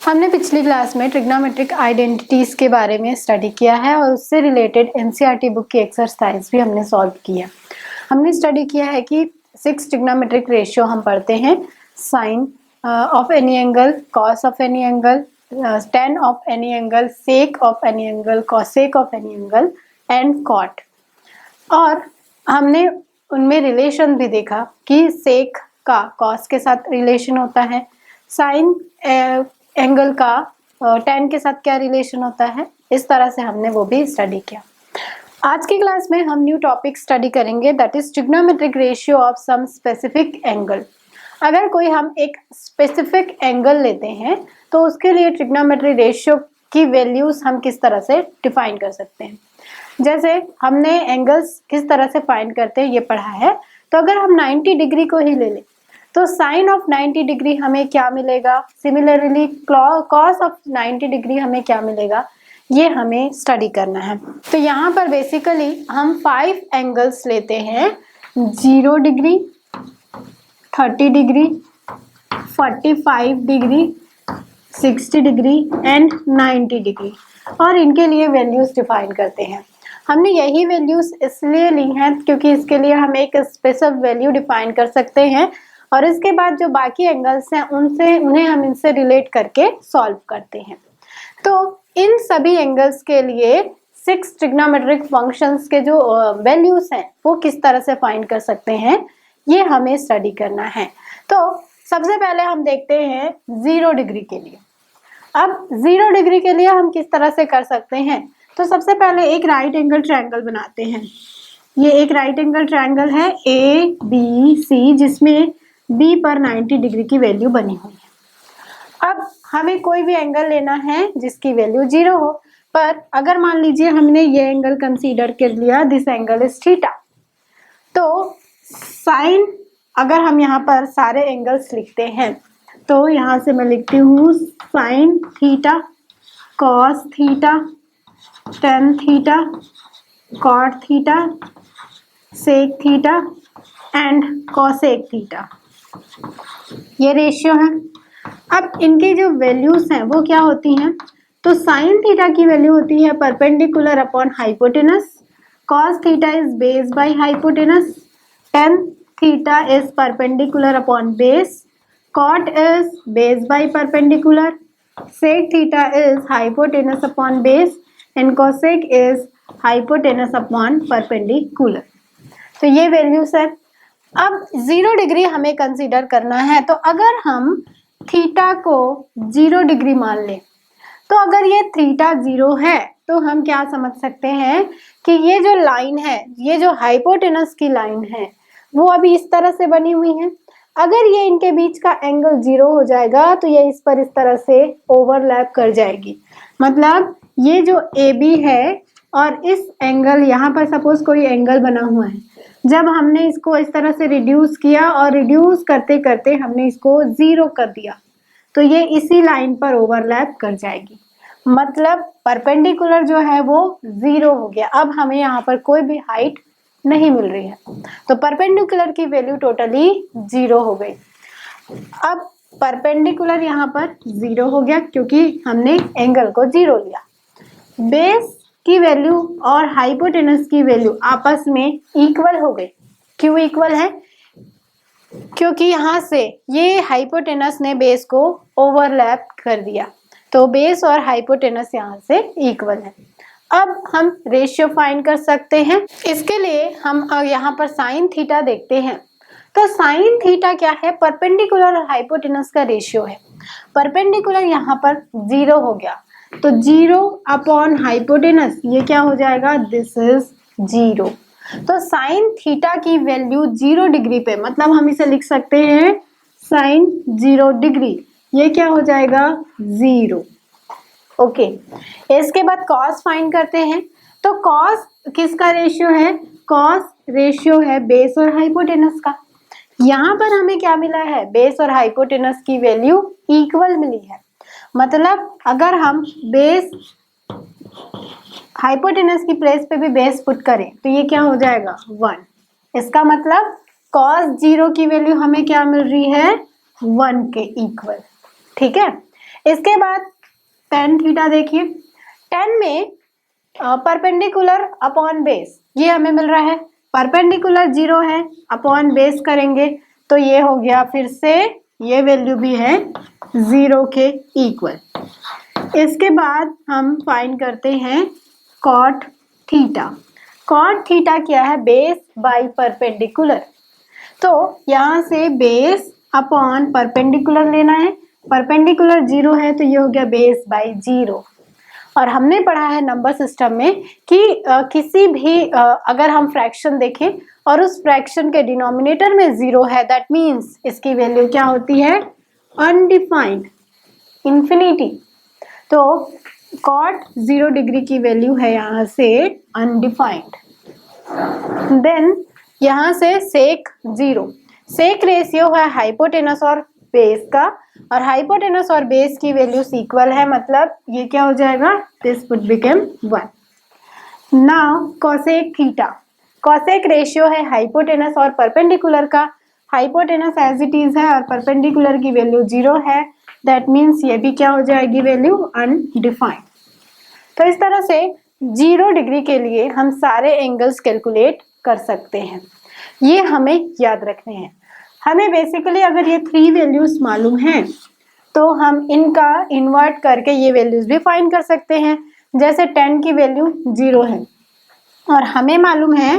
हमने पिछली क्लास में ट्रिग्नोमेट्रिक आइडेंटिटीज के बारे में स्टडी किया है और उससे रिलेटेड एनसीईआरटी बुक की एक्सरसाइज भी हमने सॉल्व किया। हमने स्टडी किया है कि 6 ट्रिग्नोमेट्रिक रेशियो हम पढ़ते हैं, sine of any angle, cos of any angle, tan of any angle, sec of any angle, cosec of any angle and cot. और हमने उनमें रिलेशन भी देखा कि सेक का कॉस के साथ रिलेशन होता है, साइन एंगल का tan के साथ क्या रिलेशन होता है, इस तरह से हमने वो भी स्टडी किया। आज की क्लास में हम न्यू टॉपिक स्टडी करेंगे, that is trigonometric ratio of some specific angle. अगर कोई हम एक स्पेसिफिक एंगल लेते हैं तो उसके लिए ट्रिग्नोमेट्रिक रेशियो की वैल्यूज हम किस तरह से डिफाइन कर सकते हैं। जैसे हमने एंगल्स किस तरह से फाइंड करते हैं ये पढ़ा है, तो अगर हम 90 डिग्री को ही ले लें तो साइन ऑफ 90 डिग्री हमें क्या मिलेगा, सिमिलरली कॉस ऑफ 90 डिग्री हमें क्या मिलेगा, ये हमें स्टडी करना है। तो यहाँ पर बेसिकली हम 5 एंगल्स लेते हैं, 0 degree, 30 degree, 45 degree, 60 degree and 90 degree, और इनके लिए वैल्यूज डिफाइन करते हैं। हमने यही वैल्यूज इसलिए ली हैं क्योंकि इसके लिए हम एक स्पेसिफिक वैल्यू डिफाइन कर सकते हैं और इसके बाद जो बाकी एंगल्स हैं उन्हें हम इनसे रिलेट करके सॉल्व करते हैं। तो इन सभी एंगल्स के लिए 6 ट्रिग्नोमेट्रिक फंक्शंस के जो वैल्यूज हैं वो किस तरह से फाइंड कर सकते हैं, ये हमें स्टडी करना है। तो सबसे पहले हम देखते हैं 0 डिग्री के लिए। अब 0 डिग्री के लिए हम किस तरह से कर सकते हैं, तो सबसे पहले एक राइट एंगल ट्रायंगल बनाते हैं। ये एक राइट एंगल ट्रायंगल है ABC, जिसमें B पर 90 डिग्री की वैल्यू बनी हुई है। अब हमें कोई भी एंगल लेना है जिसकी वैल्यू 0 हो, पर अगर मान लीजिए हमने ये एंगल कंसीडर कर लिया, दिस एंगल इज थीटा, तो साइन, अगर हम यहाँ पर सारे एंगल्स लिखते हैं तो यहाँ से मैं लिखती हूँ sine theta, cos theta, tan theta, cot theta, sec theta and cosec theta. ये रेशियो है। अब इनके जो वैल्यूज हैं वो क्या होती हैं, तो साइन थीटा की वैल्यू होती है perpendicular upon hypotenuse, cos theta is base by hypotenuse, tan theta is perpendicular upon base, cot is base by perpendicular, sec theta is hypotenuse upon base and cosec is hypotenuse upon perpendicular। तो ये values है। अब 0 degree हमें consider करना है, तो अगर हम थीटा को 0 डिग्री मान लें, तो अगर ये थीटा 0 है तो हम क्या समझ सकते हैं कि ये जो लाइन है, ये जो हाइपोटेनस की लाइन है, वो अभी इस तरह से बनी हुई है। अगर ये इनके बीच का एंगल 0 हो जाएगा तो ये इस पर इस तरह से ओवरलैप कर जाएगी। मतलब ये जो AB है और इस एंगल, यहाँ पर सपोज कोई एंगल बना हुआ है, जब हमने इसको इस तरह से रिड्यूस किया और रिड्यूस करते करते हमने इसको 0 कर दिया, तो ये इसी लाइन पर ओवरलैप कर जाएगी। मतलब परपेंडिकुलर जो है वो 0 हो गया। अब हमें यहाँ पर कोई भी हाइट नहीं मिल रही है, तो परपेंडिकुलर की वैल्यू टोटली 0 हो गई। अब परपेंडिकुलर यहाँ पर 0 हो गया क्योंकि हमने एंगल को 0 लिया। बेस की वैल्यू और हाइपोटेनस की वैल्यू आपस में इक्वल हो गई। क्यों इक्वल है? क्योंकि यहाँ से ये हाइपोटेनस ने बेस को ओवरलैप कर दिया, तो बेस और हाइपोटेनस यहाँ से इक्वल है। अब हम रेशियो फाइंड कर सकते हैं। इसके लिए हम यहाँ पर साइन थीटा देखते हैं, तो साइन थीटा क्या है, परपेंडिकुलर और हाइपोटेनस का रेशियो है। परपेंडिकुलर यहाँ पर 0 हो गया, तो 0 अपॉन हाइपोटेनस, ये क्या हो जाएगा, दिस इज 0। तो साइन थीटा की वैल्यू 0 डिग्री पे, मतलब हम इसे लिख सकते हैं साइन 0 डिग्री, ये क्या हो जाएगा, 0। ओके। इसके बाद कॉस फाइंड करते हैं, तो कॉस किसका रेशियो है, कॉस रेशियो है बेस और हाइपोटेनस का। यहाँ पर हमें क्या मिला है, बेस और हाइपोटेनस की वैल्यू इक्वल मिली है। मतलब अगर हम बेस हाइपोटेनस की प्लेस पे भी बेस पुट करें तो ये क्या हो जाएगा, 1। इसका मतलब कॉस 0 की वैल्यू हमें क्या मिल रही है, 1 के इक्वल। ठीक है। इसके बाद tan थीटा देखिए, tan में परपेंडिकुलर अपॉन बेस ये हमें मिल रहा है, परपेंडिकुलर 0 है, अपॉन बेस करेंगे तो ये हो गया, फिर से ये वैल्यू भी है 0 के इक्वल। इसके बाद हम फाइंड करते हैं कॉट थीटा। कॉट थीटा क्या है? Base by perpendicular. तो यहाँ से बेस अपॉन परपेंडिकुलर लेना है, परपेंडिकुलर 0 है तो ये हो गया बेस बाय 0। और हमने पढ़ा है नंबर सिस्टम में कि किसी भी अगर हम फ्रैक्शन देखें और उस फ्रैक्शन के डिनोमिनेटर में 0 है, दैट मीन्स इसकी वैल्यू क्या होती है? Undefined, infinity. तो कॉट 0 डिग्री की वैल्यू है यहाँ से अनडिफाइंड। देन यहाँ से सेक 0, सेक रेशियो है हाइपोटेनस और बेस का, और हाइपोटेनस और बेस की वैल्यूज इक्वल है, मतलब ये क्या हो जाएगा? This would become 1। Now cosec theta, cosec ratio है हाइपोटेनस और परपेंडिकुलर का, हाइपोटेनस एज इट इज है और परपेंडिकुलर की वैल्यू 0 है, दैट मीन्स ये भी क्या हो जाएगी? Value undefined. तो इस तरह से 0 डिग्री के लिए हम सारे एंगल्स कैलकुलेट कर सकते हैं, ये हमें याद रखने हैं। हमें बेसिकली अगर ये 3 वैल्यूज मालूम हैं तो हम इनका इन्वर्ट करके ये वैल्यूज भी फाइंड कर सकते हैं। जैसे tan की वैल्यू 0 है और हमें मालूम है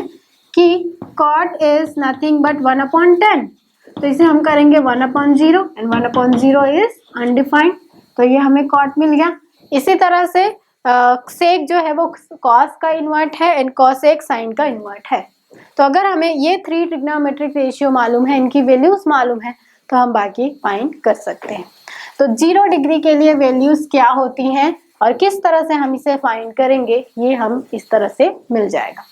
कि cot इज नथिंग बट 1/10, तो इसे हम करेंगे 1/0 एंड 1/0 इज अनडिफाइंड, तो ये हमें cot मिल गया। इसी तरह से सेक जो है वो cos का इन्वर्ट है एंड cosec साइन का इन्वर्ट है। तो अगर हमें ये 3 ट्रिग्नोमेट्रिक रेशियो मालूम है, इनकी वैल्यूज मालूम है, तो हम बाकी फाइंड कर सकते हैं। तो 0 डिग्री के लिए वैल्यूज क्या होती हैं और किस तरह से हम इसे फाइंड करेंगे, ये हम इस तरह से मिल जाएगा।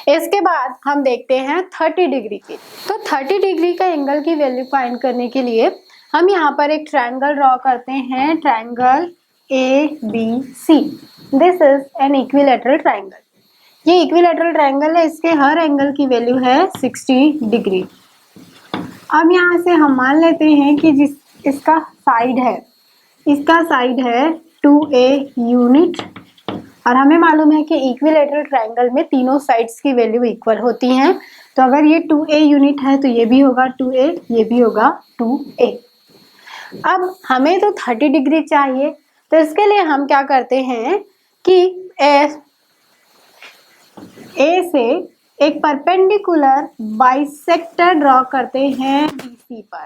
इसके बाद हम देखते हैं 30 डिग्री की। तो 30 डिग्री का एंगल की वैल्यू फाइंड करने के लिए हम यहाँ पर एक ट्रायंगल ड्रॉ करते हैं, triangle ABC। This is an equilateral triangle. ये इक्विलैटरल ट्रायंगल है, इसके हर एंगल की वैल्यू है 60 डिग्री। अब यहाँ से हम मान लेते हैं कि जिस इसका साइड है, इसका साइड है 2a यूनिट, और हमें मालूम है कि इक्विलैटरल ट्रायंगल में तीनों साइड्स की वैल्यू इक्वल होती हैं। तो अगर ये 2a यूनिट है तो ये भी होगा 2a, ये भी होगा 2a। अब हमें तो 30 डिग्री चाहिए, तो इसके लिए हम क्या करते हैं कि ए से एक परपेंडिकुलर बाइसेक्टर ड्रॉ करते हैं BC पर।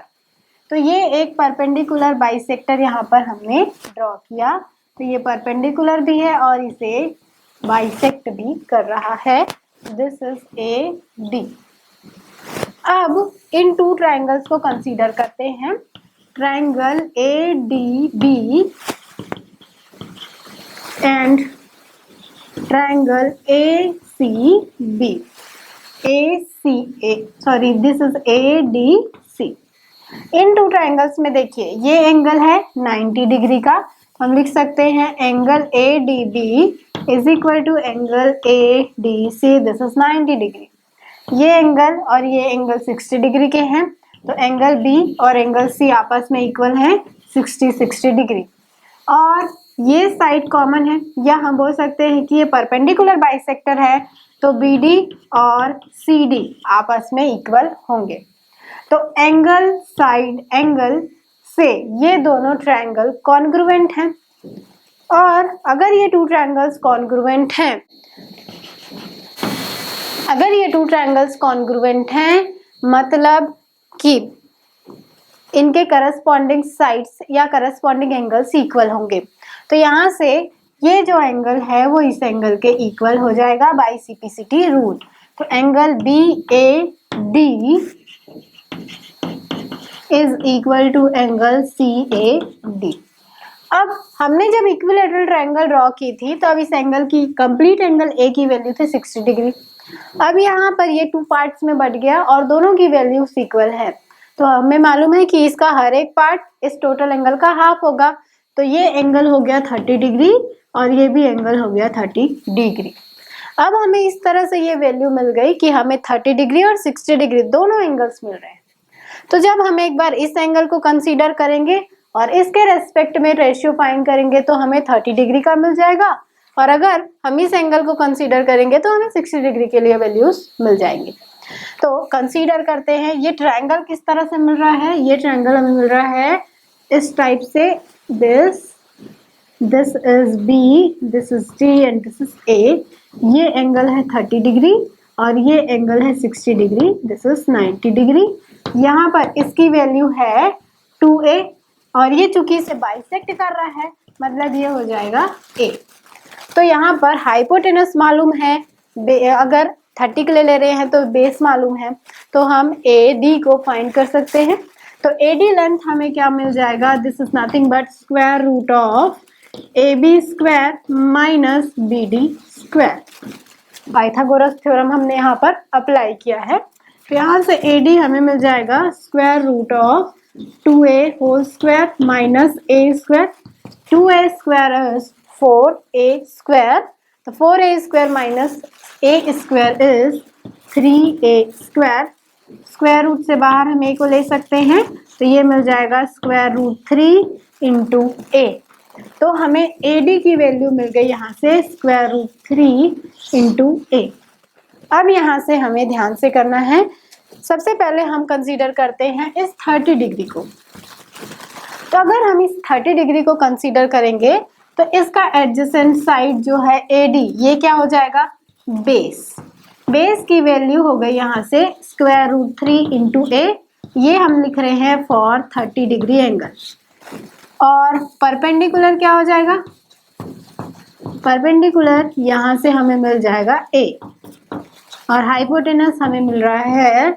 तो ये एक परपेंडिकुलर बाइसेक्टर यहाँ पर हमने ड्रॉ किया, तो ये परपेंडिकुलर भी है और इसे बाइसेक्ट भी कर रहा है। This is AD। अब इन 2 ट्रायंगल्स को कंसीडर करते हैं, triangle ADB and triangle ACB, this is ADC। In 2 triangles में देखिए ये एंगल है 90 डिग्री का, हम लिख सकते हैं angle ADB is equal to angle ADC, this is 90 degree. ये एंगल और ये एंगल 60 डिग्री के हैं, तो एंगल B और एंगल C आपस में इक्वल है 60 डिग्री। और ये साइड कॉमन है, या हम बोल सकते हैं कि ये परपेंडिकुलर बाइसेक्टर है, तो BD और CD आपस में इक्वल होंगे। तो एंगल साइड एंगल से ये दोनों ट्रायंगल कॉन्ग्रुएंट हैं, और अगर ये 2 ट्रायंगल्स कॉन्ग्रुएंट हैं, अगर ये 2 ट्रायंगल्स कॉन्ग्रुएंट हैं मतलब कि इनके करस्पॉन्डिंग साइड्स या करस्पॉन्डिंग एंगल्स इक्वल होंगे। तो यहाँ से ये जो एंगल है वो इस एंगल के इक्वल हो जाएगा बाय CPCT रूल। तो angle BAD is equal to angle CAD। अब हमने जब इक्विलैटरल ट्रायंगल ड्रॉ की थी तो अब इस एंगल की कंप्लीट एंगल A की वैल्यू थी 60 डिग्री। अब यहाँ पर ये 2 पार्ट्स में बढ़ गया और दोनों की वैल्यू इक्वल है, तो हमें मालूम है कि इसका हर एक पार्ट इस टोटल एंगल का हाफ होगा। तो ये एंगल हो गया 30 डिग्री और ये भी एंगल हो गया 30 डिग्री। अब हमें इस तरह से ये वैल्यू मिल गई कि हमें 30 डिग्री और 60 डिग्री दोनों एंगल्स मिल रहे हैं। तो जब हम एक बार इस एंगल को कंसीडर करेंगे और इसके रेस्पेक्ट में रेशियो फाइंड करेंगे तो हमें 30 डिग्री का मिल जाएगा, और अगर हम इस एंगल को कंसीडर करेंगे तो हमें 60 डिग्री के लिए वैल्यूज मिल जाएंगे। तो कंसीडर करते हैं ये ट्रायंगल किस तरह से मिल रहा है। ये ट्रायंगल हमें मिल रहा है इस टाइप से, this is B, this is D and this is A. ये एंगल है 30 डिग्री और ये एंगल है 60 डिग्री, दिस इज 90 डिग्री। यहाँ पर इसकी वैल्यू है 2a और ये चूंकि इसे बाइसेक्ट कर रहा है मतलब ये हो जाएगा a। तो यहाँ पर हाइपोटेनस मालूम है, अगर 30 के लिए ले रहे हैं तो बेस मालूम है, तो हम AD को फाइंड कर सकते हैं। तो AD लेंथ हमें क्या मिल जाएगा, this is nothing but square root of AB square minus BD square. Pythagoras theorem हमने यहाँ पर अप्लाई किया है। तो यहाँ से AD हमें मिल जाएगा square root of 2a whole square minus a square. 2a square is 4a square, तो 4a square minus a square is 3a square. Square root से बाहर हम a को ले सकते हैं, तो ये मिल जाएगा स्क्वायर रूट 3 इंटू a। तो हमें AD की वैल्यू मिल गई यहाँ से स्क्वायर रूट 3 इंटू a। अब यहाँ से हमें ध्यान से करना है, सबसे पहले हम कंसीडर करते हैं इस 30 डिग्री को। तो अगर हम इस 30 डिग्री को कंसीडर करेंगे तो इसका एडजेसेंट साइड जो है AD, ये क्या हो जाएगा, बेस। बेस की वैल्यू हो गई यहाँ से स्क्वायर रूट 3 इंटू a। ये हम लिख रहे हैं फॉर 30 डिग्री एंगल। और परपेंडिकुलर क्या हो जाएगा, परपेंडिकुलर यहाँ से हमें मिल जाएगा a और हाइपोटेनस हमें मिल रहा है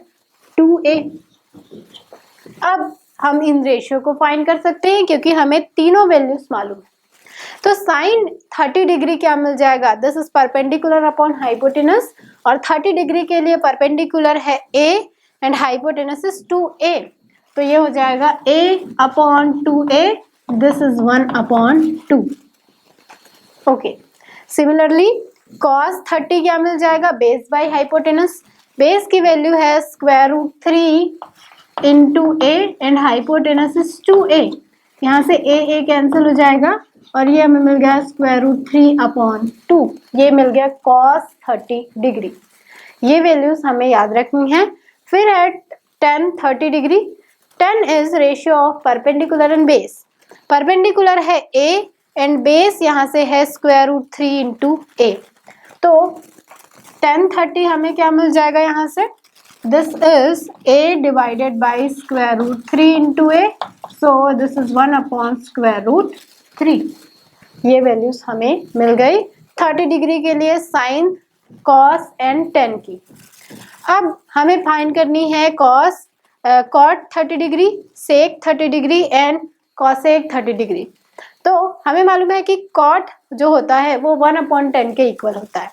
2a। अब हम इन रेशियो को फाइंड कर सकते हैं क्योंकि हमें तीनों वैल्यूज मालूम है। तो साइन 30 डिग्री क्या मिल जाएगा, this is perpendicular upon hypotenuse, और 30 डिग्री के लिए परपेंडिकुलर है a and hypotenuse is 2a। तो ये हो जाएगा a upon 2a, this is 1 upon 2। Okay, similarly cos 30 क्या मिल जाएगा, बेस बाय हाइपोटेनस। बेस की वैल्यू है square root 3 into a and hypotenuse is 2a। यहाँ से a कैंसिल हो जाएगा और ये हमें मिल गया स्क्वायर रूट 3 अपॉन 2। ये मिल गया cos 30 डिग्री। ये वैल्यूज हमें याद रखनी है। फिर है tan 30 degree. tan is ratio of perpendicular and base. Perpendicular है a एंड बेस यहाँ से है स्क्वायर रूट 3 इंटू a। तो tan 30 हमें क्या मिल जाएगा यहाँ से, this is a divided by square root 3 into a, so this is 1 upon square root 3। ये वैल्यूज हमें मिल गई 30 डिग्री के लिए साइन, कॉस एंड tan की। अब हमें फाइंड करनी है cos, cot 30 degree, sec 30 degree and cosec 30 degree. तो हमें मालूम है कि कॉट जो होता है वो 1 अपॉन 10 के इक्वल होता है,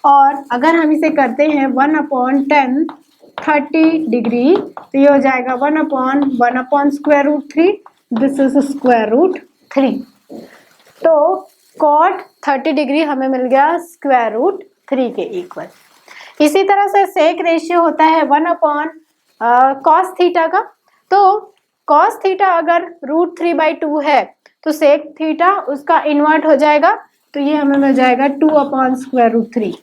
और अगर हम इसे करते हैं 1 अपॉन 10 30 डिग्री तो ये हो जाएगा 1 upon square root 3, this is square root 3। तो कॉट 30 डिग्री हमें मिल गया स्क्वायर रूट 3 के इक्वल। इसी तरह से सेक रेशियो होता है 1 अपॉन कॉस थीटा का। तो कॉस थीटा अगर रूट 3/2 है तो सेक थीटा उसका इन्वर्ट हो जाएगा, तो ये हमें मिल जाएगा 2 upon square root 3।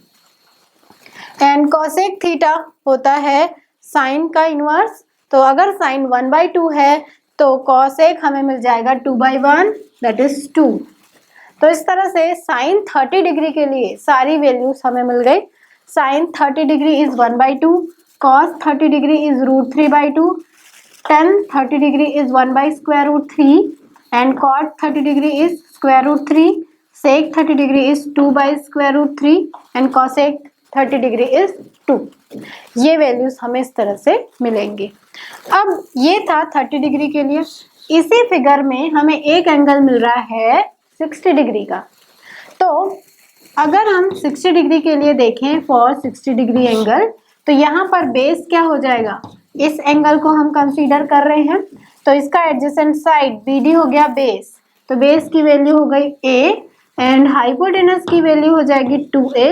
And cosec theta होता है साइन का इनवर्स। तो अगर साइन 1/2 है तो कॉसेक हमें मिल जाएगा 2/1, दैट इज 2। तो इस तरह से साइन 30 डिग्री के लिए सारी वैल्यूज हमें मिल गई। Sine 30 degree is 1/2, cos 30 degree is root 3/2, tan 30 degree is 1 by square root 3 and cot 30 degree is square root 3, sec 30 degree is 2 by square root 3 and cosec 30 degree is 2। ये values हमें इस तरह से मिलेंगे। अब ये था 30 डिग्री के लिए। इसी फिगर में हमें एक एंगल मिल रहा है 60 डिग्री का। तो अगर हम 60 डिग्री के लिए देखें फॉर 60 डिग्री एंगल, तो यहाँ पर बेस क्या हो जाएगा, इस एंगल को हम कंसीडर कर रहे हैं, तो इसका एडजेसेंट साइड BD हो गया बेस। तो बेस की वैल्यू हो गई a एंड हाइपोटेनस की वैल्यू हो जाएगी 2a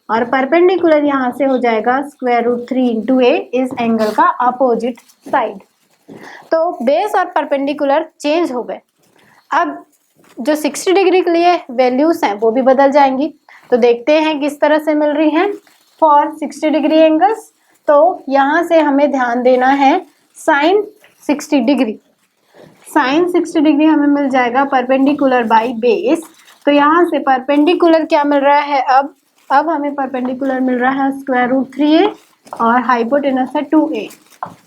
और परपेंडिकुलर यहाँ से हो जाएगा स्क्वायर रूट 3 इंटू a, इस एंगल का अपोजिट साइड। तो बेस और परपेंडिकुलर चेंज हो गए। अब जो 60 डिग्री के लिए वैल्यूज हैं वो भी बदल जाएंगी। तो देखते हैं किस तरह से मिल रही हैं फॉर 60 डिग्री एंगल्स। तो यहाँ से हमें ध्यान देना है साइन 60 डिग्री। साइन 60 डिग्री हमें मिल जाएगा परपेंडिकुलर बाई बेस। तो यहाँ से परपेंडिकुलर क्या मिल रहा है, अब हमें परपेंडिकुलर मिल रहा है स्क्वायर रूट 3a और हाइपोटेनस है 2a।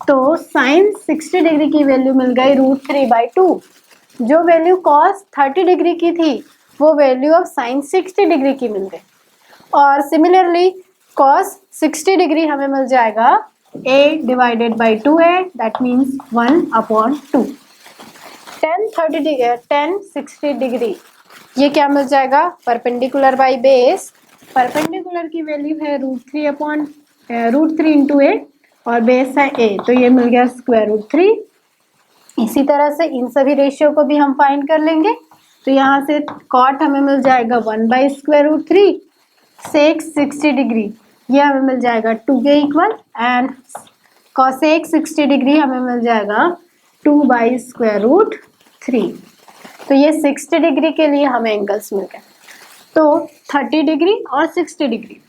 तो साइन 60 डिग्री की वैल्यू मिल गई √3/2। जो वैल्यू कॉस 30 डिग्री की थी वो वैल्यू ऑफ साइन 60 डिग्री की मिल गई। और सिमिलरली कॉस 60 डिग्री हमें मिल जाएगा a divided by 2a, that means 1/2। 10 60 degree ये क्या मिल जाएगा परपेंडिकुलर बाई बेस। परपेंडिकुलर की वैल्यू है √3 इंटू a और बेस है a, तो ये मिल गया स्क्वायर रूट 3। इसी तरह से इन सभी रेशियो को भी हम फाइंड कर लेंगे। तो यहाँ से कॉट हमें मिल जाएगा 1/√3। सेक 60 डिग्री ये हमें मिल जाएगा 2 के इक्वल एंड कॉसेक 60 डिग्री हमें मिल जाएगा 2/√3। तो ये 60 डिग्री के लिए हमें एंगल्स मिल गए। तो 30 डिग्री और 60 डिग्री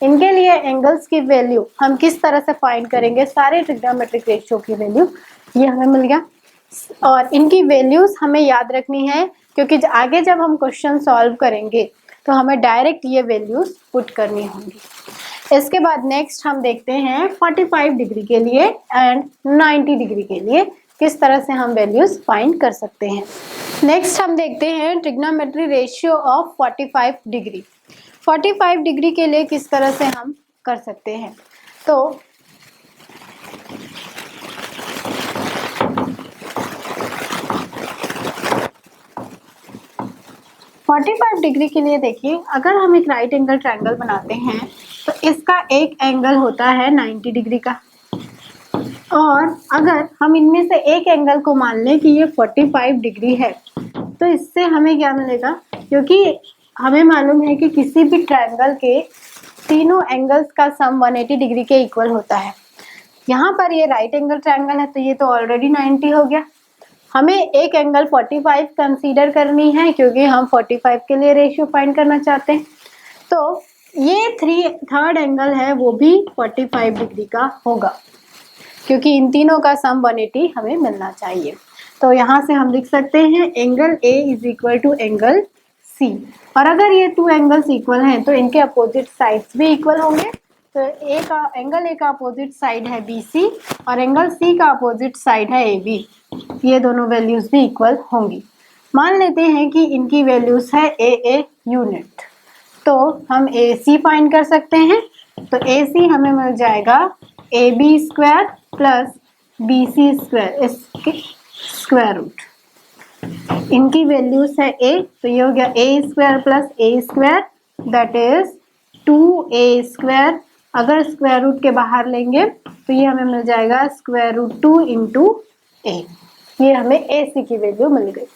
इनके लिए एंगल्स की वैल्यू हम किस तरह से फाइंड करेंगे, सारे ट्रिग्नोमेट्रिक रेशियो की वैल्यू ये हमें मिल गया। और इनकी वैल्यूज हमें याद रखनी है क्योंकि आगे जब हम क्वेश्चन सॉल्व करेंगे तो हमें डायरेक्ट ये वैल्यूज पुट करनी होंगी। इसके बाद नेक्स्ट हम देखते हैं 45 डिग्री के लिए एंड 90 डिग्री के लिए किस तरह से हम वैल्यूज फाइंड कर सकते हैं। नेक्स्ट हम देखते हैं trigonometry ratio of 45 degree. 45 degree के लिए किस तरह से हम कर सकते हैं। तो 45 डिग्री के लिए देखिए, अगर हम एक राइट एंगल ट्रायंगल बनाते हैं तो इसका एक एंगल होता है 90 डिग्री का, और अगर हम इनमें से एक एंगल को मान लें कि ये 45 डिग्री है तो इससे हमें क्या मिलेगा, क्योंकि हमें मालूम है कि किसी भी ट्रायंगल के तीनों एंगल्स का सम 180 डिग्री के इक्वल होता है। यहाँ पर ये राइट एंगल ट्रायंगल है तो ये तो ऑलरेडी 90 हो गया। हमें एक एंगल 45 कंसीडर करनी है क्योंकि हम 45 के लिए रेशियो फाइंड करना चाहते हैं। तो ये थर्ड एंगल है वो भी 45 डिग्री का होगा क्योंकि इन तीनों का सम 180 हमें मिलना चाहिए। तो यहाँ से हम लिख सकते हैं angle A is equal to angle C। और अगर ये टू एंगल्स इक्वल हैं तो इनके अपोजिट साइड्स भी इक्वल होंगे। तो एंगल A का अपोजिट साइड है BC और एंगल C का अपोजिट साइड है AB। ये दोनों वैल्यूज भी इक्वल होंगी। मान लेते हैं कि इनकी वैल्यूज है AA यूनिट, तो हम AC फाइंड कर सकते हैं। तो AC हमें मिल जाएगा AB square plus BC square, इसके स्क्वायर रूट। इनकी वैल्यूज है A, तो ये हो गया A square plus A square that is 2A square. अगर स्क्वायर रूट के बाहर लेंगे तो ये हमें मिल जाएगा स्क्वायर रूट 2 इंटू A। ये हमें AC की वैल्यू मिल गई।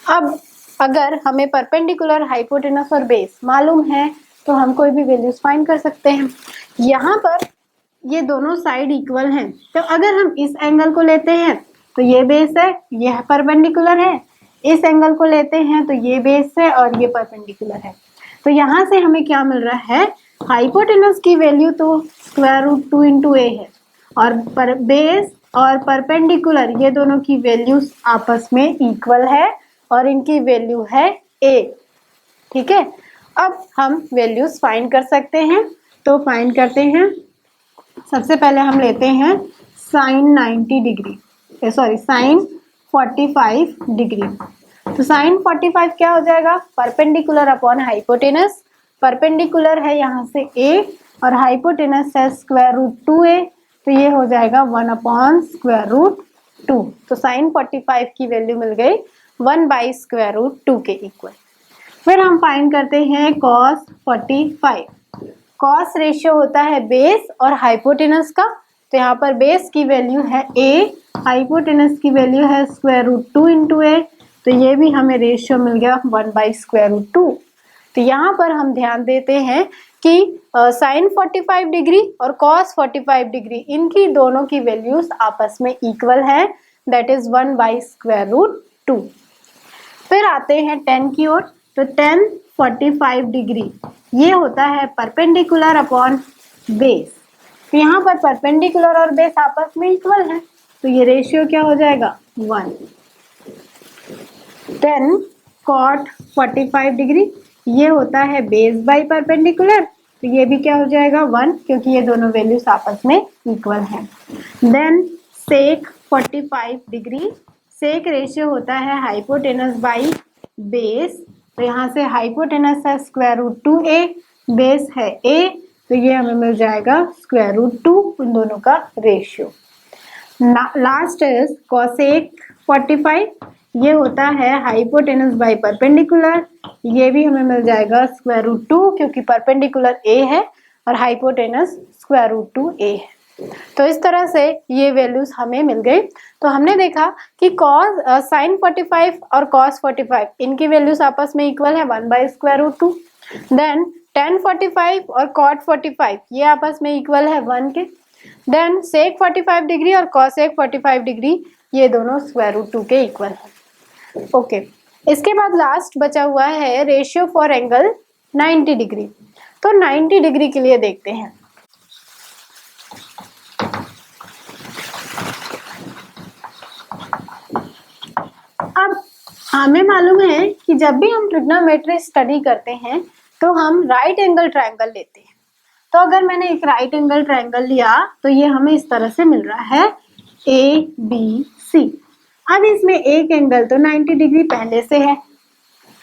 अब अगर हमें परपेंडिकुलर, हाइपोटेनस और बेस मालूम है तो हम कोई भी वैल्यूज फाइंड कर सकते हैं। यहाँ पर ये दोनों साइड इक्वल हैं, तो अगर हम इस एंगल को लेते हैं तो ये बेस है, यह परपेंडिकुलर है। इस एंगल को लेते हैं तो ये बेस है और ये परपेंडिकुलर है। तो यहाँ से हमें क्या मिल रहा है, हाइपोटेनस की वैल्यू तो स्क्वायर रूट 2 इंटू A है और बेस और परपेंडिकुलर ये दोनों की वैल्यूज आपस में इक्वल है और इनकी वैल्यू है A। ठीक है, अब हम वैल्यूज फाइंड कर सकते हैं। तो फाइंड करते हैं, सबसे पहले हम लेते हैं साइन 90 डिग्री, साइन 45 डिग्री। तो साइन 45 क्या हो जाएगा, परपेंडिकुलर अपॉन हाइपोटेनस। परपेंडिकुलर है यहाँ से A और हाइपोटेनस है स्क्वायर रूट 2A, तो ये हो जाएगा 1/√2। तो साइन 45 की वैल्यू मिल गई 1/√2 के इक्वल। फिर हम फाइंड करते हैं कॉस 45। कॉस रेशियो होता है बेस और हाइपोटेनस का, तो यहाँ पर बेस की वैल्यू है A, हाइपोटेनस की वैल्यू है स्क्वायर रूट 2 इंटू A, तो ये भी हमें रेशियो मिल गया 1/√2। तो यहाँ पर हम ध्यान देते हैं कि साइन 45 डिग्री और कॉस 45 डिग्री इनकी दोनों की वैल्यूज आपस में इक्वल है। That is 1/√2। फिर आते हैं 10 की ओर, तो 10 45 डिग्री ये होता है परपेंडिकुलर अपॉन बेस। तो यहाँ पर परपेंडिकुलर और बेस आपस में इक्वल है, तो ये रेशियो क्या हो जाएगा 1। 10 cot 45 डिग्री ये होता है बेस बाई परपेंडिकुलर, तो ये भी क्या हो जाएगा 1, क्योंकि ये दोनों वैल्यूज आपस में इक्वल है। देन सेक 45 डिग्री, सेक रेशियो होता है हाइपोटेनस बाई बेस, तो यहाँ से हाइपोटेनस है √2a, बेस है a, तो ये हमें मिल जाएगा √2 उन दोनों का रेशियो। लास्ट इज कोसेक 45, ये होता है हाइपोटेनस बाई परपेंडिकुलर, ये भी हमें मिल जाएगा √2, क्योंकि परपेंडिकुलर a है और हाइपोटेनस √2a है। तो इस तरह से ये वैल्यूज हमें मिल गई। तो हमने देखा कि cos sin 45 और cos 45 इनकी वैल्यूज आपस में इक्वल है 1/√2। देन tan 45 और cot 45 ये आपस में इक्वल है 1 के। देन sec 45 डिग्री और cosec 45 डिग्री ये दोनों √2 के इक्वल है। ओके, इसके बाद लास्ट बचा हुआ है रेशियो फॉर एंगल 90 डिग्री। तो 90 डिग्री के लिए देखते हैं। अब हमें मालूम है कि जब भी हम ट्रिग्नोमेट्री स्टडी करते हैं तो हम राइट एंगल ट्रायंगल लेते हैं। तो अगर मैंने एक राइट एंगल ट्रायंगल लिया तो ये हमें इस तरह से मिल रहा है ABC। अब इसमें एक एंगल तो 90 डिग्री पहले से है।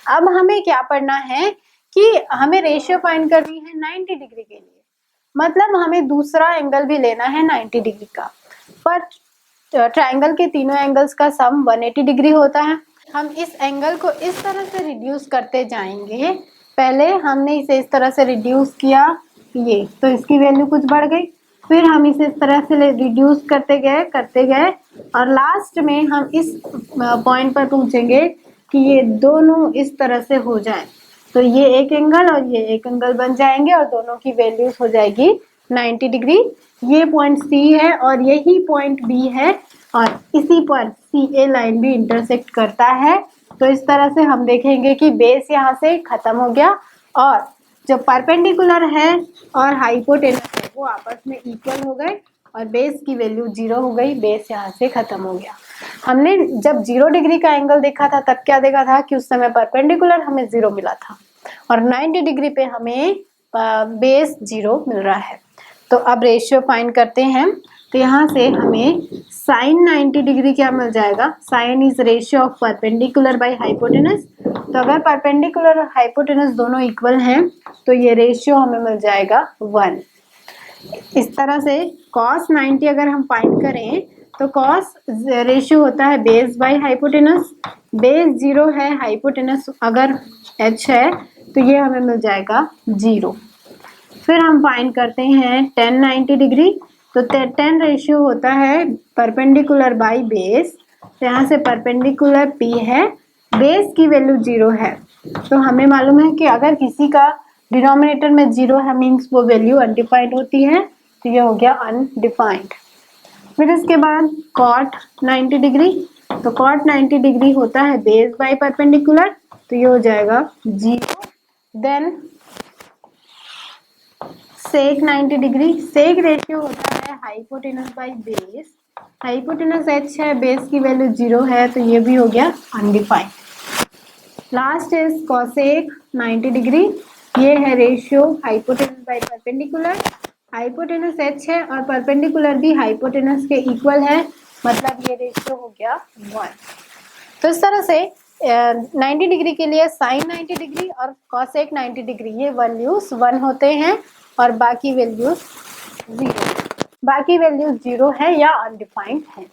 अब हमें क्या पढ़ना है कि हमें रेशियो फाइंड करनी है 90 डिग्री के लिए, मतलब हमें दूसरा एंगल भी लेना है 90 डिग्री का। पर ट्रायंगल के तीनों एंगल्स का सम 180 डिग्री होता है। हम इस एंगल को इस तरह से रिड्यूस करते जाएंगे। पहले हमने इसे इस तरह से रिड्यूस किया, ये तो इसकी वैल्यू कुछ बढ़ गई, फिर हम इसे इस तरह से रिड्यूस करते गए और लास्ट में हम इस पॉइंट पर पहुंचेंगे कि ये दोनों इस तरह से हो जाए, तो ये एक एंगल और ये एक एंगल बन जाएंगे और दोनों की वैल्यूज हो जाएगी 90 डिग्री। ये पॉइंट C है और यही पॉइंट B है और इसी पर CA लाइन भी इंटरसेक्ट करता है। तो इस तरह से हम देखेंगे कि बेस यहाँ से खत्म हो गया और जो परपेंडिकुलर है और हाइपोटेनस है वो आपस में इक्वल हो गए और बेस की वैल्यू 0 हो गई, बेस यहाँ से खत्म हो गया। हमने जब 0 डिग्री का एंगल देखा था तब क्या देखा था कि उस समय परपेंडिकुलर हमें 0 मिला था और 90 डिग्री पे हमें बेस 0 मिल रहा है। तो अब रेशियो फाइंड करते हैं। तो यहाँ से हमें साइन 90 डिग्री क्या मिल जाएगा, sine is ratio of perpendicular by hypotenuse. तो अगर परपेंडिकुलर और हाइपोटेनस दोनों इक्वल हैं तो ये रेशियो हमें मिल जाएगा 1। इस तरह से cos 90 अगर हम फाइंड करें तो cos रेशियो होता है बेस बाय हाइपोटेनस, बेस 0 है, हाइपोटेनस अगर h है तो ये हमें मिल जाएगा 0। फिर हम फाइंड करते हैं tan 90 डिग्री, तो tan रेशियो होता है परपेंडिकुलर बाय बेस, तो यहाँ से परपेंडिकुलर P है, बेस की वैल्यू 0 है। तो हमें मालूम है कि अगर किसी का डिनोमिनेटर में 0 है मीन्स वो वैल्यू अनडिफाइंड होती है, तो ये हो गया अनडिफाइंड। फिर इसके बाद cot 90 डिग्री, तो cot 90 डिग्री होता है बेस बाय परपेंडिकुलर, तो ये हो जाएगा 0। Then sec 90 degree, sec ratio होता है hypotenuse by base, hypotenuse h है, बेस की वैल्यू 0 है, तो ये भी हो गया undefined. Last is cosec 90 degree, ये है ratio hypotenuse by perpendicular, hypotenuse h है और परपेंडिकुलर भी हाइपोटेनस के इक्वल है, मतलब ये रेशियो हो गया 1। तो इस तरह से 90 डिग्री के लिए साइन 90 डिग्री और cosec 90 डिग्री ये वैल्यूज 1 होते हैं और बाकी वैल्यूज 0, बाकी वैल्यूज 0 है या अनडिफाइंड है।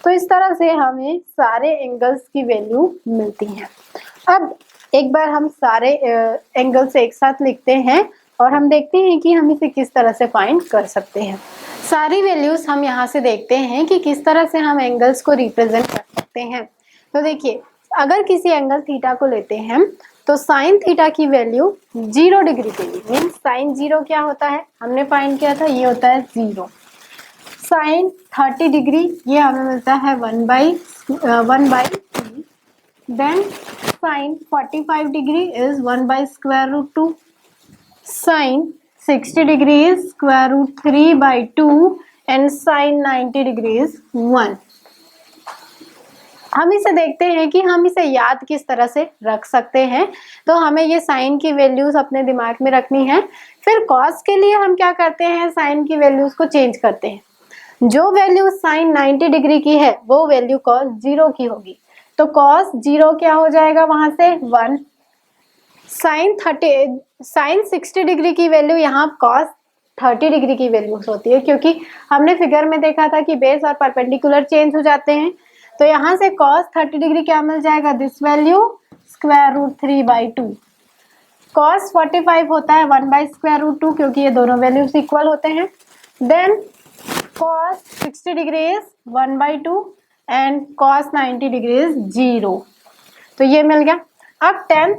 तो इस तरह से हमें सारे एंगल्स की वैल्यू मिलती है। अब एक बार हम सारे एंगल्स एक साथ लिखते हैं और हम देखते हैं कि हम इसे किस तरह से फाइंड कर सकते हैं। सारी वैल्यूज हम यहाँ से देखते हैं कि किस तरह से हम एंगल्स को रिप्रेजेंट कर सकते हैं। तो देखिए, अगर किसी एंगल थीटा को लेते हैं तो साइन थीटा की वैल्यू 0 डिग्री के लिए मीन्स साइन 0 क्या होता है, हमने फाइंड किया था, ये होता है 0। साइन 30 डिग्री ये हमें मिलता है 1/3। Then sine 45 degree is 1/√2। Sine 60 degree is √3/2 and sine 90 degree is 1। हम इसे देखते हैं कि हम इसे याद किस तरह से रख सकते हैं। तो हमें ये साइन की वैल्यूज अपने दिमाग में रखनी है। फिर कॉस के लिए हम क्या करते हैं, साइन की वैल्यूज को चेंज करते हैं। जो वैल्यू साइन 90 डिग्री की है वो वैल्यू कॉस 0 की होगी। तो कॉस 0 क्या हो जाएगा वहां से 1। साइन 60 डिग्री की वैल्यू यहाँ कॉस 30 डिग्री की वैल्यू होती है, क्योंकि हमने फिगर में देखा था कि बेस और परपेंडिकुलर चेंज हो जाते हैं। तो यहाँ से cos 30 डिग्री क्या मिल जाएगा, दिस वैल्यू √3/2। cos 45 होता है 1/√2 क्योंकि ये दोनों वैल्यूज इक्वल होते हैं। Then cos 60 degree is 1/2 and cos 90 degree is 0। तो ये मिल गया। अब 10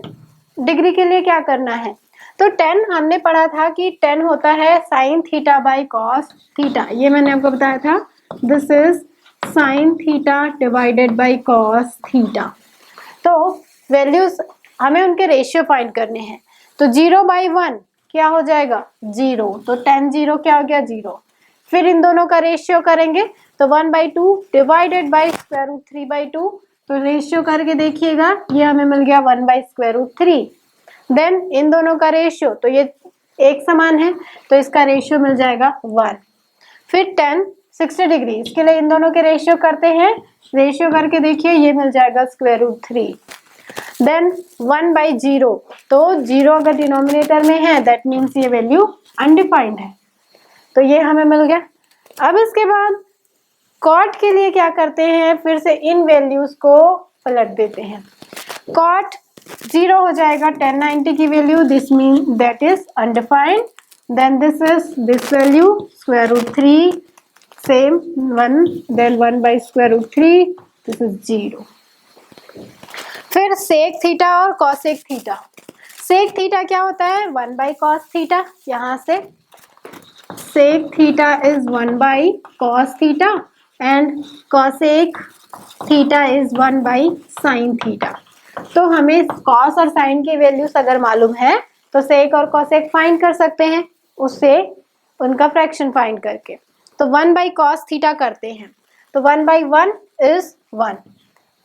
डिग्री के लिए क्या करना है, तो 10 हमने पढ़ा था कि 10 होता है sin θ/cos θ। ये मैंने आपको बताया था, this is sin θ divided by cos θ। तो वैल्यूज हमें उनके रेशियो फाइंड करने हैं। तो 0/1 क्या हो जाएगा 0, तो 10 0 क्या हो गया 0। फिर इन दोनों का रेशियो करेंगे तो 1/2 डिवाइडेड बाई √3/2। तो रेशियो करके देखिएगा ये हमें मिल गया 1/√3। देन इन दोनों का रेशियो, तो ये एक समान है तो इसका रेशियो मिल जाएगा 1। फिर 10 60 डिग्री, इसके लिए इन दोनों के रेशियो करते हैं। रेशियो करके देखिए ये मिल जाएगा √3। देन 1/0, तो 0 अगर डिनोमिनेटर में है दैट मीन्स ये वैल्यू अनडिफाइंड है, तो ये हमें मिल गया। अब इसके बाद कॉट के लिए क्या करते हैं, फिर से इन वैल्यूज को पलट देते हैं। कॉट 0 हो जाएगा 1090 की वैल्यू, this mean that is undefined. Then this is this value √3 same 1, then 1/√3, this is 0। फिर सेक थीटा और कॉसेक थीटा। सेक थीटा क्या होता है 1/cos थीटा, यहाँ से sec theta is 1/cos theta and cosec theta is 1/sin theta. तो हमें cos और साइन की वैल्यूज अगर मालूम है तो सेक और कॉसेक फाइंड कर सकते हैं, उससे उनका फ्रैक्शन फाइंड करके। तो 1/cos थीटा करते हैं, तो 1/1 इज 1,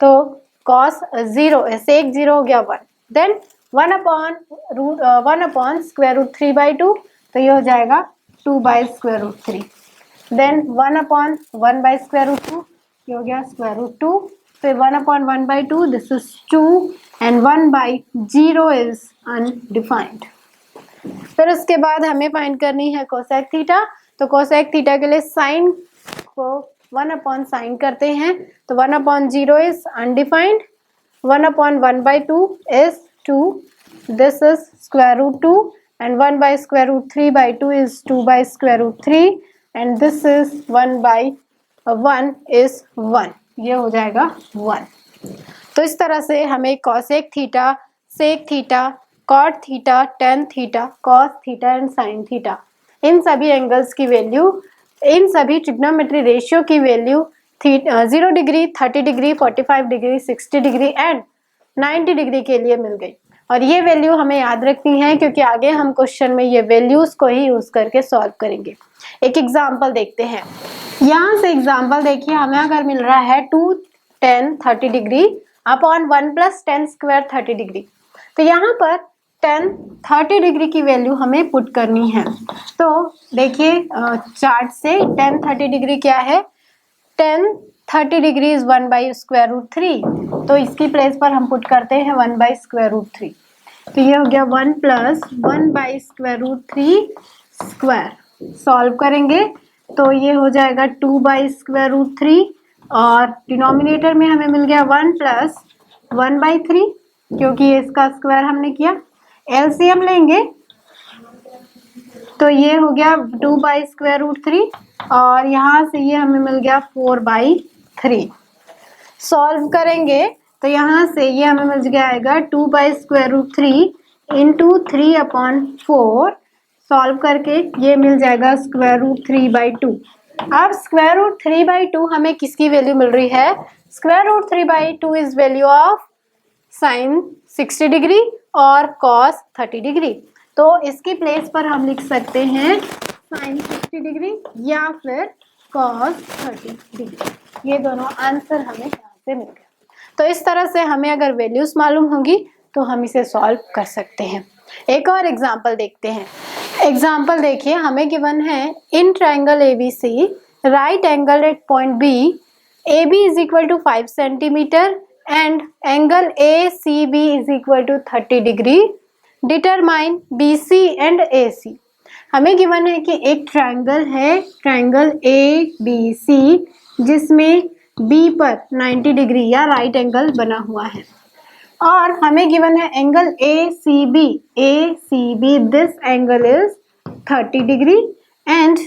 तो cos 0 सेक 0 हो गया 1। देन 1/√3/2, तो ये हो जाएगा 2/√3। देन 1/1/√2, ये हो गया √2। फिर 1/1/2, this is 2 and 1/0 is undefined. फिर उसके बाद हमें फाइंड करनी है कोसेक थीटा। तो कोसेक थीटा के लिए साइन को 1/sin करते हैं, तो 1/0 is undefined, 1/1/2 is 2, this is √2 and 1/√3/2 is 2/√3 and this is 1/1 is 1, ये हो जाएगा 1। तो इस तरह से हमें cosec theta, sec theta, cot theta, tan theta, cos theta and sine theta, इन सभी एंगल्स की वैल्यू, इन सभी ट्रिग्नोमेट्री रेशियो की value 0 degree, 30 degree, 45 degree, 60 degree and 90 degree के लिए मिल गई। और ये वैल्यू हमें याद रखनी है क्योंकि आगे हम क्वेश्चन में ये वैल्यूज को ही यूज करके सॉल्व करेंगे। एक एग्जांपल देखते हैं। यहाँ से एग्जांपल देखिए, हमें अगर मिल रहा है 2 10 30 डिग्री अपॉन 1 + 10 स्क्वायर 30 डिग्री, तो यहाँ पर 10 30 डिग्री की वैल्यू हमें पुट करनी है। तो देखिए चार्ट से 10 30 डिग्री क्या है, 10 30 डिग्री इज 1/√3, तो इसकी प्लेस पर हम पुट करते हैं 1/√3। तो ये हो गया 1 + 1/√3 स्क्वायर। सॉल्व करेंगे तो ये हो जाएगा 2/√3 और डिनोमिनेटर में हमें मिल गया 1 + 1/3 क्योंकि इसका स्क्वायर हमने किया। एलसीएम लेंगे तो ये हो गया 2/√3 और यहाँ से ये हमें मिल गया 4/3। सॉल्व करेंगे तो यहाँ से ये हमें मिल जाएगा 2/√3 इंटू 3/4। सॉल्व करके ये मिल जाएगा √3/2। अब स्क्वायर रूट 3/2 हमें किसकी वैल्यू मिल रही है? Square root 3/2 is value of sine 60 degree और कॉस 30 डिग्री। तो इसकी प्लेस पर हम लिख सकते हैं साइन 60 डिग्री या फिर कॉस 30 डिग्री। ये दोनों आंसर हमें यहाँ से मिल गए। तो इस तरह से हमें अगर वैल्यूज मालूम होगी तो हम इसे सॉल्व कर सकते हैं। एक और एग्जांपल देखते हैं। एग्जांपल देखिए, हमें गिवन है in triangle ABC right angle at point B AB is equal to 5 centimeter and angle ACB is equal to 30 degree. Determine BC and AC. हमें गिवन है कि एक ट्रायंगल है, ट्रायंगल ABC, जिसमें B पर 90 डिग्री या right angle बना हुआ है और हमें गिवन है angle ACB this angle is 30 degree and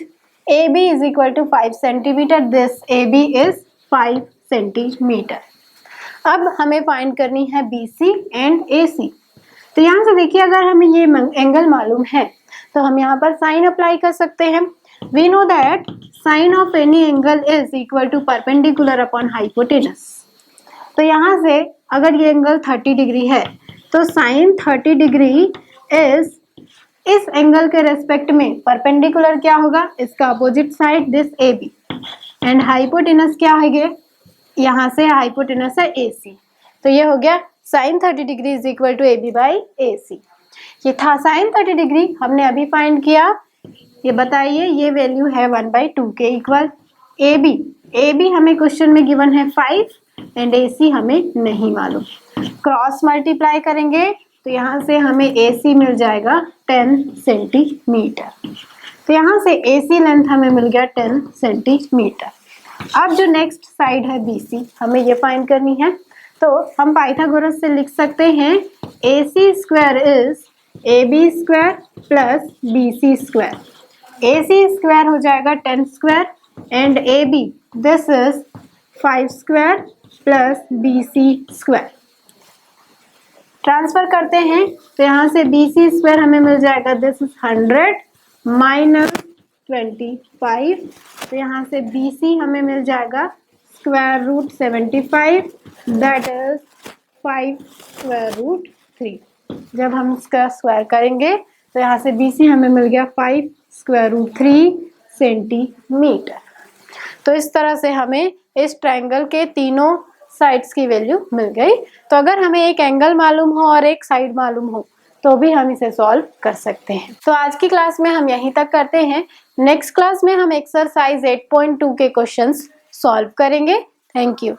AB is equal to 5 centimeter. This AB is 5 centimetre. अब हमें फाइंड करनी है BC एंड AC। तो यहाँ से देखिए, अगर हमें ये एंगल मालूम है तो हम यहाँ पर साइन अप्लाई कर सकते हैं। We know that sine of any angle is equal to perpendicular upon hypotenuse. तो यहाँ से अगर ये एंगल 30 डिग्री है तो साइन 30 डिग्री इज इस एंगल के रेस्पेक्ट में परपेंडिकुलर क्या होगा? इसका opposite side this AB and hypotenuse क्या है? यहाँ से हाइपोटेनस है AC। तो ये हो गया sine 30 degree is equal to AB by AC। ये था साइन 30 डिग्री, हमने अभी फाइंड किया। ये बताइए, ये वैल्यू है 1/2 के इक्वल। AB हमें क्वेश्चन में गिवन है 5 एंड AC हमें नहीं मालूम। क्रॉस मल्टीप्लाई करेंगे तो यहाँ से हमें AC मिल जाएगा 10 सेंटीमीटर। तो यहाँ से AC लेंथ हमें मिल गया 10 सेंटीमीटर। अब जो नेक्स्ट साइड है BC, हमें ये फाइंड करनी है। तो हम पाइथागोरस से लिख सकते हैं AC square is AB square plus BC square. AC square हो जाएगा 10 square and AB this is 5 square plus BC square. Transfer करते हैं तो यहाँ से BC स्क्वायर हमें मिल जाएगा दिस इज 100 माइनस 25। तो यहाँ से BC हमें मिल जाएगा square root 75 that is 5 square root 3। जब हम इसका स्क्वायर करेंगे तो यहाँ से BC हमें मिल गया 5 स्क्वायर रूट 3 सेंटीमीटर। तो इस तरह से हमें इस ट्रायंगल के तीनों साइड्स की वैल्यू मिल गई। तो अगर हमें एक एंगल मालूम हो और एक साइड मालूम हो तो भी हम इसे सॉल्व कर सकते हैं। तो आज की क्लास में हम यहीं तक करते हैं। नेक्स्ट क्लास में हम एक्सरसाइज 8.2 के क्वेश्चंस सॉल्व करेंगे। Thank you.